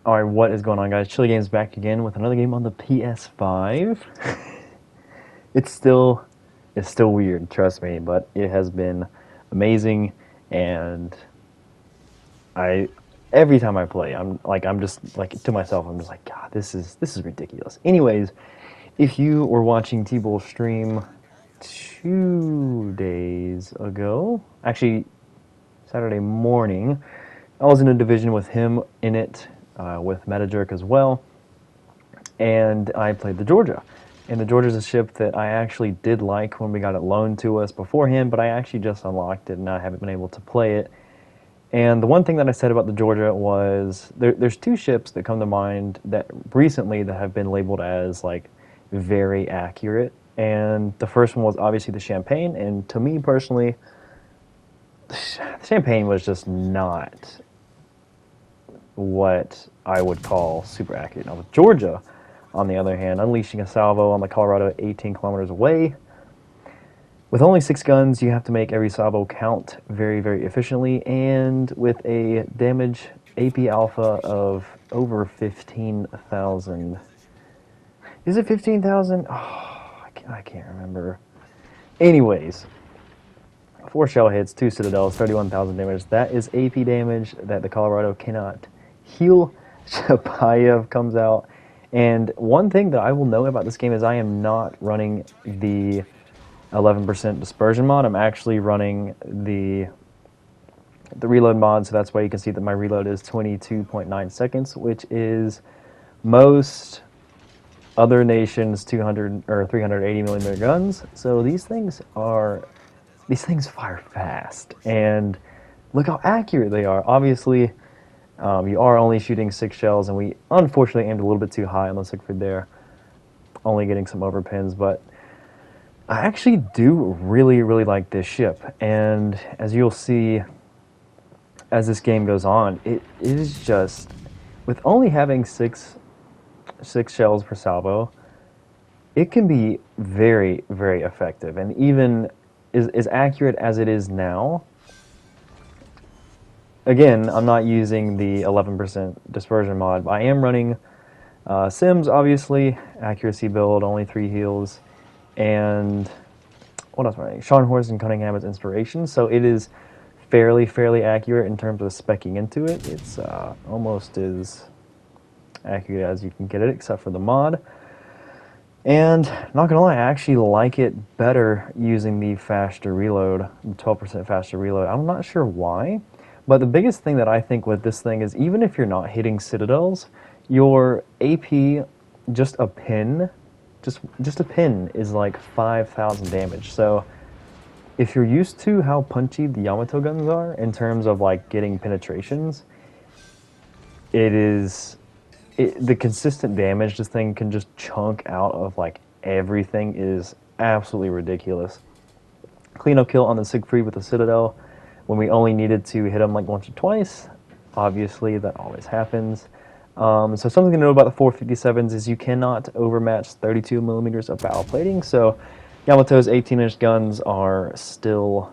Alright, what is going on, guys? Chili Games back again with another game on the PS5. It's still it's still weird, trust me, but it has been amazing, and I every time I play, I'm just like to myself, I'm just like, God, this is ridiculous. Anyways, if you were watching T-Bull stream 2 days ago, actually Saturday morning, I was in a division with him in it, with Metajerk as well, and I played the Georgia. And the Georgia is a ship that I actually did like when we got it loaned to us beforehand, but I actually just unlocked it and I haven't been able to play it. And the one thing that I said about the Georgia was there's two ships that come to mind that recently that have been labeled as like very accurate. And the first one was obviously the Champagne, and to me personally, the Champagne was just not what I would call super accurate. Now with Georgia, on the other hand, unleashing a salvo on the Colorado 18 kilometers away. With only 6 guns, you have to make every salvo count very, very efficiently, and with a damage AP alpha of over 15,000. Is it 15,000? Oh, I can't remember. Anyways, 4 shell hits, 2 citadels, 31,000 damage. That is AP damage that the Colorado cannot heal. Chapayev comes out. And one thing that I will note about this game is I am not running the 11% dispersion mod. I'm actually running the reload mod, so that's why you can see that my reload is 22.9 seconds, which is most other nations' 200 or 380 millimeter guns. So these things fire fast, and look how accurate they are. Obviously, you are only shooting 6 shells, and we unfortunately aimed a little bit too high on the Siegfried there, only getting some overpins, but I actually do really, really like this ship, and as you'll see as this game goes on, it is just, with only having six shells per salvo, it can be very, very effective, and even as accurate as it is now. Again, I'm not using the 11% dispersion mod, but I am running Sims, obviously, accuracy build, only 3 heals, and what else am I running? Sean Horse and Cunningham as inspiration, so it is fairly accurate in terms of speccing into it. It's almost as accurate as you can get it, except for the mod. And not gonna lie, I actually like it better using the faster reload, 12% faster reload. I'm not sure why, but the biggest thing that I think with this thing is even if you're not hitting citadels, your AP, just a pin is like 5,000 damage. So if you're used to how punchy the Yamato guns are in terms of like getting penetrations, the consistent damage this thing can just chunk out of like everything is absolutely ridiculous. Cleanup kill on the Siegfried with the Citadel when we only needed to hit him like once or twice. Obviously, that always happens. So something to know about the 457s is you cannot overmatch 32 millimeters of bow plating. So Yamato's 18-inch guns are still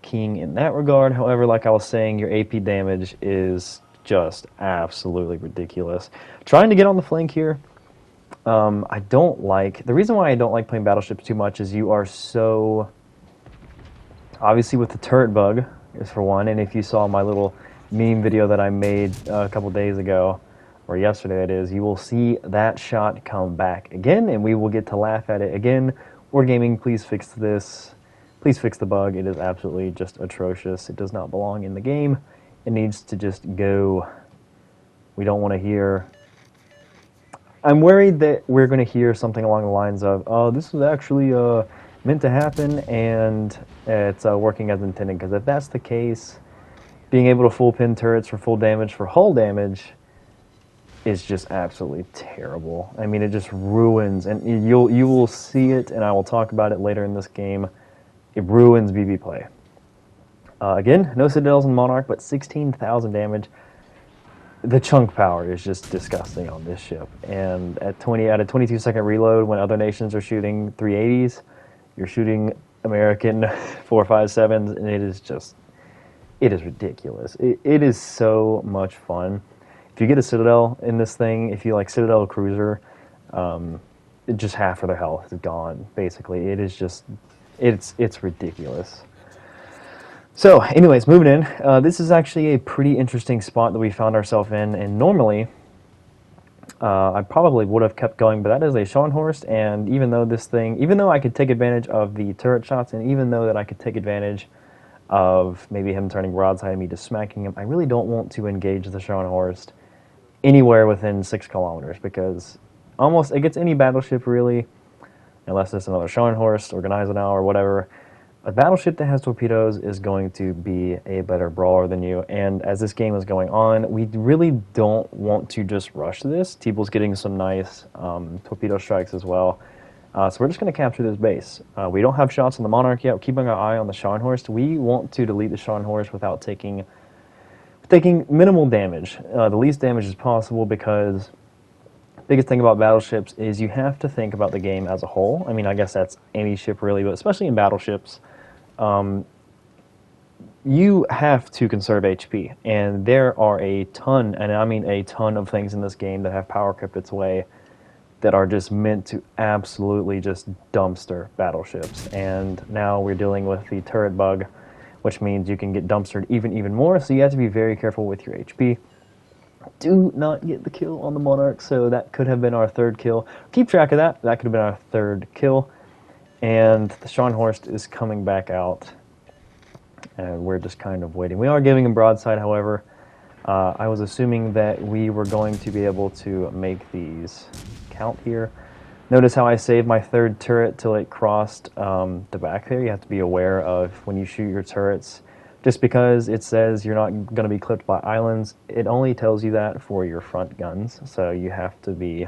king in that regard. However, like I was saying, your AP damage is just absolutely ridiculous. Trying to get on the flank here, the reason why I don't like playing battleships too much is you are so, obviously with the turret bug is for one, and if you saw my little meme video that I made a couple days ago, or yesterday it is, you will see that shot come back again, and we will get to laugh at it again. Wargaming, please fix this. Please fix the bug. It is absolutely just atrocious. It does not belong in the game. It needs to just go. We don't want to hear. I'm worried that we're going to hear something along the lines of, oh, this was actually meant to happen, and it's working as intended. Because if that's the case, being able to full pin turrets for full damage, for hull damage, is just absolutely terrible. I mean, it just ruins, and you will see it, and I will talk about it later in this game. It ruins BB play. Again, no citadels in Monarch, but 16,000 damage. The chunk power is just disgusting on this ship. And at a 22-second reload, when other nations are shooting 380s, you're shooting American 457s, and it is ridiculous. It is so much fun. If you get a Citadel in this thing, if you like Citadel Cruiser, just half of their health is gone. Basically, it is just it's ridiculous. So, anyways, moving in. This is actually a pretty interesting spot that we found ourselves in, and normally I probably would have kept going, but that is a Scharnhorst, and even though I could take advantage of the turret shots, and even though that I could take advantage of maybe him turning broadside and me just smacking him, I really don't want to engage the Scharnhorst anywhere within 6 kilometers, because almost against any battleship really, unless it's another Scharnhorst or Gneisenau or whatever, a battleship that has torpedoes is going to be a better brawler than you. And as this game is going on, we really don't want to just rush this. Teeble's getting some nice torpedo strikes as well. So we're just going to capture this base. We don't have shots on the Monarch yet. We're keeping our eye on the Scharnhorst. We want to delete the Scharnhorst without taking minimal damage, the least damage as possible, because the biggest thing about battleships is you have to think about the game as a whole. I mean, I guess that's any ship really, but especially in battleships, you have to conserve HP, and there are a ton, and I mean a ton of things in this game that have power crept its way that are just meant to absolutely just dumpster battleships. And now we're dealing with the turret bug, which means you can get dumpstered even more, so you have to be very careful with your HP. Do not get the kill on the Monarch, so that could have been our third kill. Keep track of that. That could have been our third kill. And the Scharnhorst is coming back out, and we're just kind of waiting. We are giving him broadside, however. I was assuming that we were going to be able to make these count here. Notice how I saved my third turret till it crossed the back there. You have to be aware of when you shoot your turrets. Just because it says you're not going to be clipped by islands, it only tells you that for your front guns. So you have to be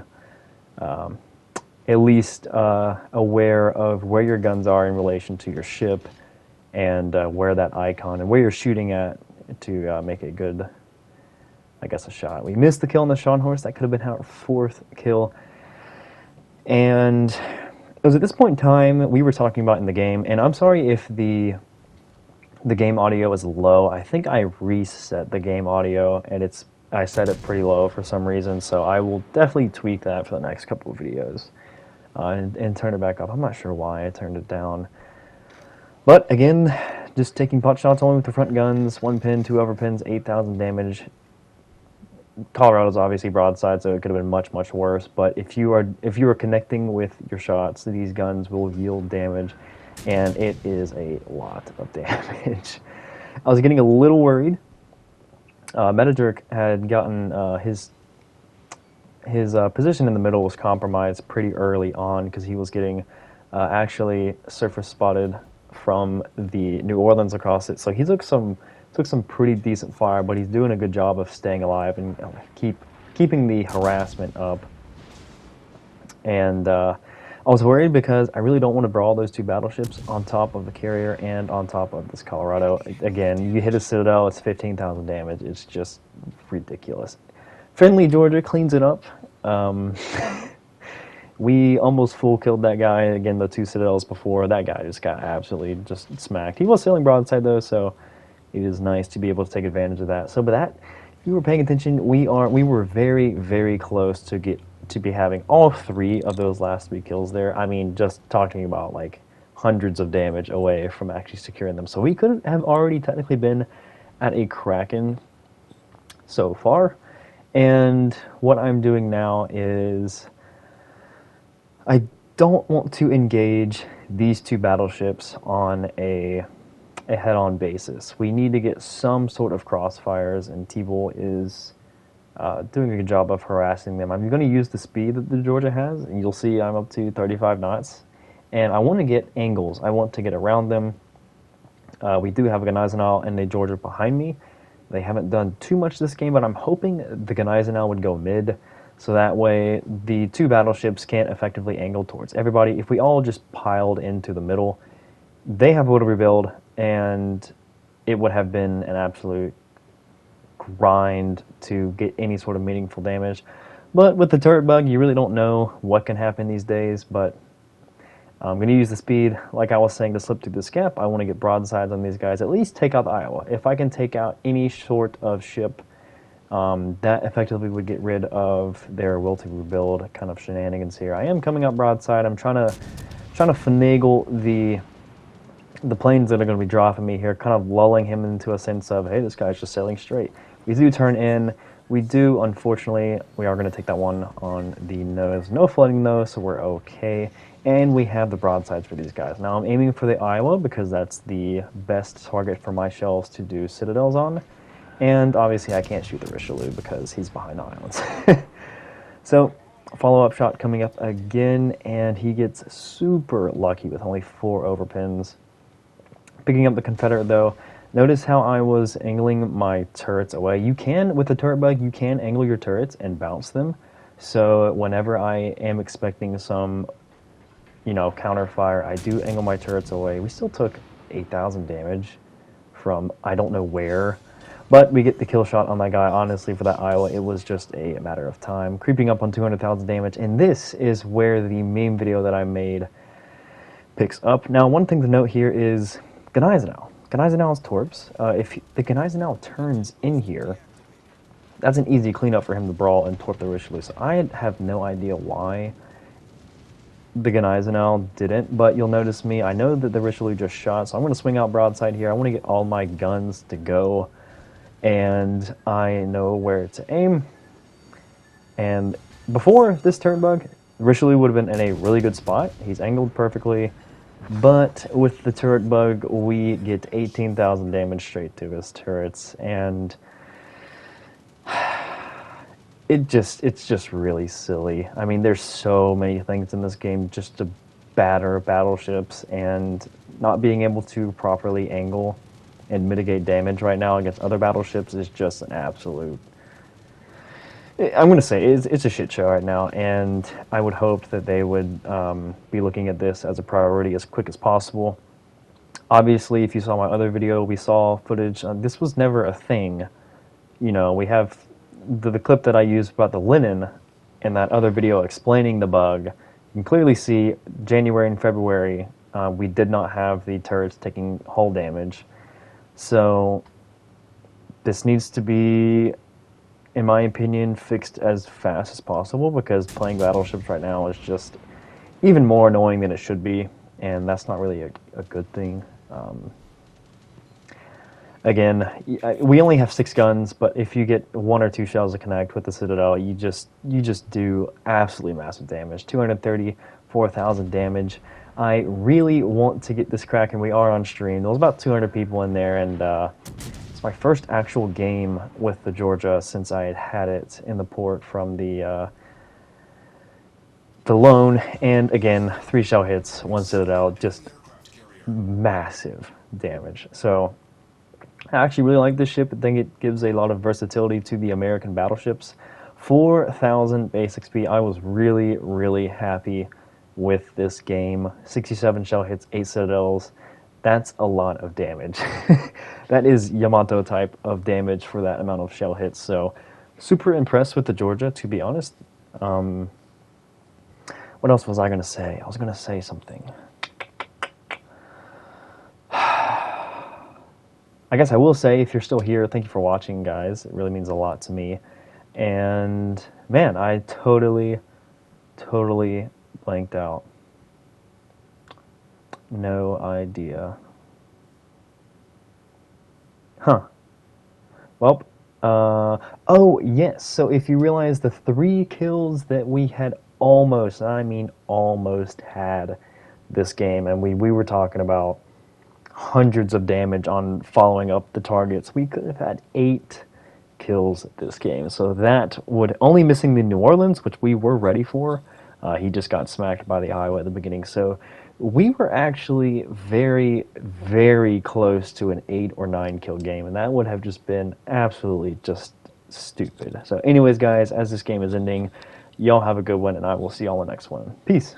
at least aware of where your guns are in relation to your ship, and where that icon and where you're shooting at to make a good, I guess, a shot. We missed the kill on the Scharnhorst. That could have been our fourth kill. And it was at this point in time we were talking about in the game, and I'm sorry if the game audio is low. I think I reset the game audio, and I set it pretty low for some reason, so I will definitely tweak that for the next couple of videos and turn it back up. I'm not sure why I turned it down. But again, just taking pot shots only with the front guns, 1 pin, 2 overpins, 8,000 damage. Colorado's obviously broadside, so it could have been much worse, but if you are connecting with your shots, these guns will yield damage, and it is a lot of damage. I was getting a little worried. Metajerk had gotten his position in the middle was compromised pretty early on, because he was getting actually surface spotted from the New Orleans across it. So he took some pretty decent fire, but he's doing a good job of staying alive and keeping the harassment up. And I was worried because I really don't want to brawl those two battleships on top of the carrier and on top of this Colorado. Again, you hit a Citadel, it's 15,000 damage. It's just ridiculous. Friendly Georgia cleans it up. We almost full killed that guy. Again, the 2 Citadels before. That guy just got absolutely just smacked. He was sailing broadside though, so it is nice to be able to take advantage of that. So, but that, if you were paying attention, we were very close to be having all 3 of those last 3 kills there. I mean, just talking about like hundreds of damage away from actually securing them. So we could have already technically been at a Kraken so far. And what I'm doing now is I don't want to engage these 2 battleships on a head-on basis. We need to get some sort of crossfires, and T-Bull is doing a good job of harassing them. I'm going to use the speed that the Georgia has, and you'll see I'm up to 35 knots. And I want to get angles. I want to get around them. We do have a Gneisenau and a Georgia behind me. They haven't done too much this game, but I'm hoping the Gneisenau would go mid, so that way the 2 battleships can't effectively angle towards everybody. If we all just piled into the middle, they have a to rebuild, and it would have been an absolute grind to get any sort of meaningful damage. But with the turret bug, you really don't know what can happen these days, but I'm going to use the speed, like I was saying, to slip through this gap. I want to get broadsides on these guys, at least take out the Iowa. If I can take out any sort of ship That effectively would get rid of their will to rebuild kind of shenanigans here. I am coming up broadside. I'm trying to finagle the planes that are going to be dropping me here, kind of lulling him into a sense of, hey, this guy's just sailing straight. We do turn in. We do, unfortunately, we are going to take that one on the nose. No flooding though, so we're okay. And we have the broadsides for these guys. Now I'm aiming for the Iowa because that's the best target for my shells to do citadels on. And obviously I can't shoot the Richelieu because he's behind the islands. So, follow-up shot coming up again, and he gets super lucky with only 4 overpins. Picking up the Confederate though, notice how I was angling my turrets away. You can, with the turret bug, you can angle your turrets and bounce them. So whenever I am expecting some, counter fire, I do angle my turrets away. We still took 8,000 damage from I don't know where. But we get the kill shot on that guy. Honestly, for that Iowa, it was just a matter of time. Creeping up on 200,000 damage, and this is where the meme video that I made picks up. Now, one thing to note here is Gneisenau. Gneisenau's torps. If the Gneisenau turns in here, that's an easy cleanup for him to brawl and torp the Richelieu. So I have no idea why the Gneisenau didn't, but you'll notice me. I know that the Richelieu just shot, so I'm going to swing out broadside here. I want to get all my guns to go, and I know where to aim. And before this turret bug, Richelieu would have been in a really good spot. He's angled perfectly, but with the turret bug, we get 18,000 damage straight to his turrets, and it's just really silly. I mean, there's so many things in this game just to batter battleships, and not being able to properly angle and mitigate damage right now against other battleships is just an absolute... I'm going to say it's a shit show right now, and I would hope that they would be looking at this as a priority as quick as possible. Obviously, if you saw my other video, we saw footage. This was never a thing. We have the clip that I used about the linen in that other video explaining the bug. You can clearly see January and February, we did not have the turrets taking hull damage. So this needs to be, in my opinion, fixed as fast as possible, because playing battleships right now is just even more annoying than it should be, and that's not really a good thing. Again, we only have 6 guns, but if you get 1 or 2 shells to connect with the Citadel, you just do absolutely massive damage. 234,000 damage. I really want to get this cracking. We are on stream. There was about 200 people in there, and it's my first actual game with the Georgia since I had it in the port from the loan. And again, 3 shell hits, 1 Citadel, just massive damage. So I actually really like this ship. I think it gives a lot of versatility to the American battleships. 4,000 base XP. I was really, really happy with this game. 67 shell hits, 8 Citadels. That's a lot of damage. That is Yamato type of damage for that amount of shell hits. So super impressed with the Georgia, to be honest. What else was I going to say? I was going to say something. I guess I will say, if you're still here, thank you for watching, guys. It really means a lot to me. And man, I totally blanked out. No idea. Huh. Well, oh yes, so if you realize the 3 kills that we had almost, and I mean almost, had this game, and we were talking about hundreds of damage on following up the targets, we could have had 8 kills this game. So that would, only missing the New Orleans, which we were ready for. He just got smacked by the Iowa at the beginning. So we were actually very, very close to an 8 or 9 kill game, and that would have just been absolutely just stupid. So anyways, guys, as this game is ending, y'all have a good one, and I will see y'all in the next one. Peace.